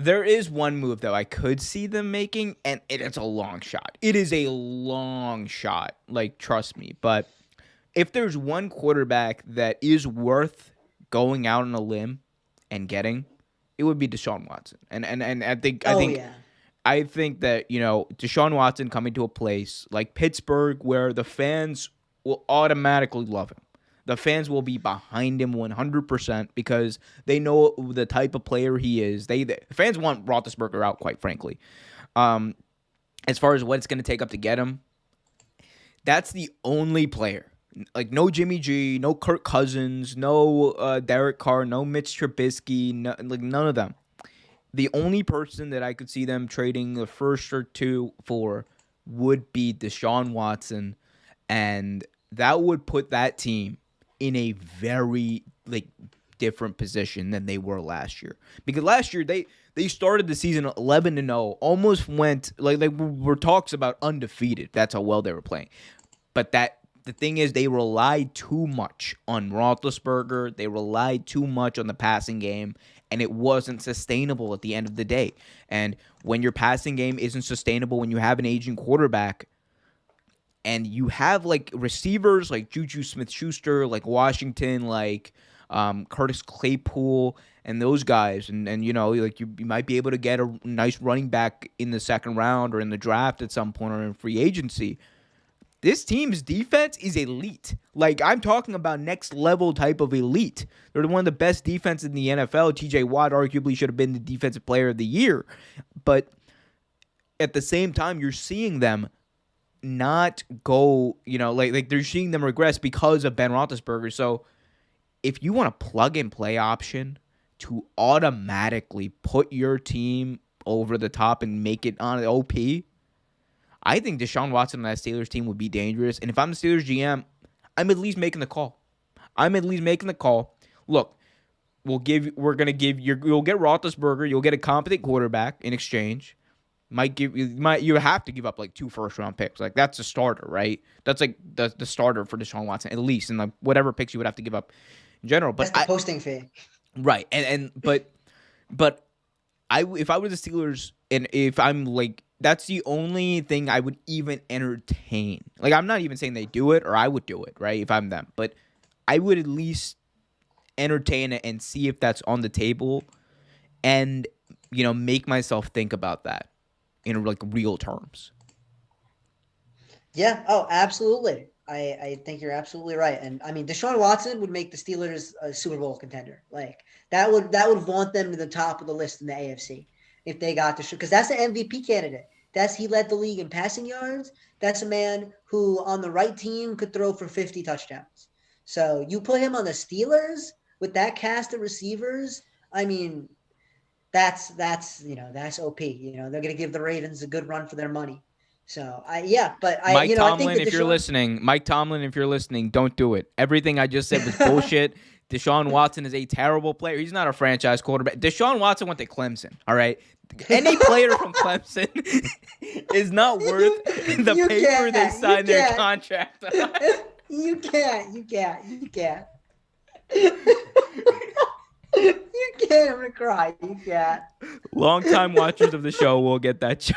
There is one move, though, I could see them making, and it's a long shot. It is a long shot. Like, trust me. But if there's one quarterback that is worth going out on a limb and getting, it would be Deshaun Watson. And I think Oh yeah. I think that, Deshaun Watson coming to a place like Pittsburgh where the fans will automatically love him. The fans will be behind him 100% because they know the type of player he is. The fans want Roethlisberger out, quite frankly. As far as what it's going to take up to get him, that's the only player. Like, no Jimmy G, no Kirk Cousins, no Derek Carr, no Mitch Trubisky, none of them. The only person that I could see them trading the first or two for would be Deshaun Watson, and that would put that team in a very different position than they were last year. Because last year they started the season 11-0, almost went like were talks about undefeated. That's how well they were playing. But the thing is, they relied too much on Roethlisberger. They relied too much on the passing game, and it wasn't sustainable at the end of the day. And when your passing game isn't sustainable, when you have an aging quarterback, and you have receivers like Juju Smith-Schuster, like Washington, like Curtis Claypool, and those guys, and you might be able to get a nice running back in the second round or in the draft at some point or in free agency. This team's defense is elite. I'm talking about next level type of elite. They're one of the best defenses in the NFL. TJ Watt arguably should have been the defensive player of the year. But at the same time, you're seeing them not go, they're seeing them regress because of Ben Roethlisberger. So if you want a plug-and-play option to automatically put your team over the top and make it on OP, I think Deshaun Watson on that Steelers team would be dangerous. And if I'm the Steelers GM, I'm at least making the call. Look, you'll get Roethlisberger, you'll get a competent quarterback in exchange. You have to give up 2 first-round picks. That's a starter, right? That's the starter for Deshaun Watson, at least, and whatever picks you would have to give up in general. But that's the posting fee. Right. But if I were the Steelers, and if I'm that's the only thing I would even entertain. I'm not even saying they do it, or I would do it, right, if I'm them. But I would at least entertain it and see if that's on the table and, make myself think about that in, real terms. Yeah. Oh, absolutely. I think you're absolutely right. And, I mean, Deshaun Watson would make the Steelers a Super Bowl contender. That would vaunt them to the top of the list in the AFC. If they got to shoot, because that's the MVP candidate. He led the league in passing yards. That's a man who, on the right team, could throw for 50 touchdowns. So you put him on the Steelers with that cast of receivers. I mean, that's OP. They're going to give the Ravens a good run for their money. So Mike Tomlin, if you're listening, don't do it. Everything I just said was bullshit. Deshaun Watson is a terrible player. He's not a franchise quarterback. Deshaun Watson went to Clemson, all right? Any player from Clemson is not worth the paper they signed their contract on. You can't. You can't. I'm going to cry. You can't. Longtime watchers of the show will get that joke.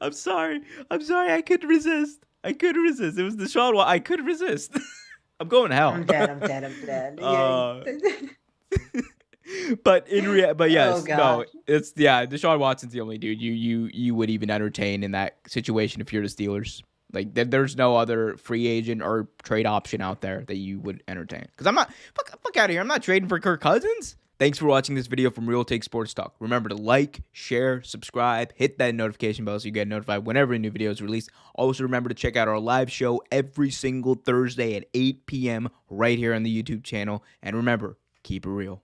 I'm sorry. I couldn't resist. It was Deshaun Watson. I couldn't resist. I'm going to hell. I'm dead. But yes, no, Deshaun Watson's the only dude you would even entertain in that situation if you're the Steelers. There's no other free agent or trade option out there that you would entertain. Because I'm not, fuck out of here. I'm not trading for Kirk Cousins. Thanks for watching this video from Real Take Sports Talk. Remember to like, share, subscribe, hit that notification bell so you get notified whenever a new video is released. Also, remember to check out our live show every single Thursday at 8 p.m. right here on the YouTube channel. And remember, keep it real.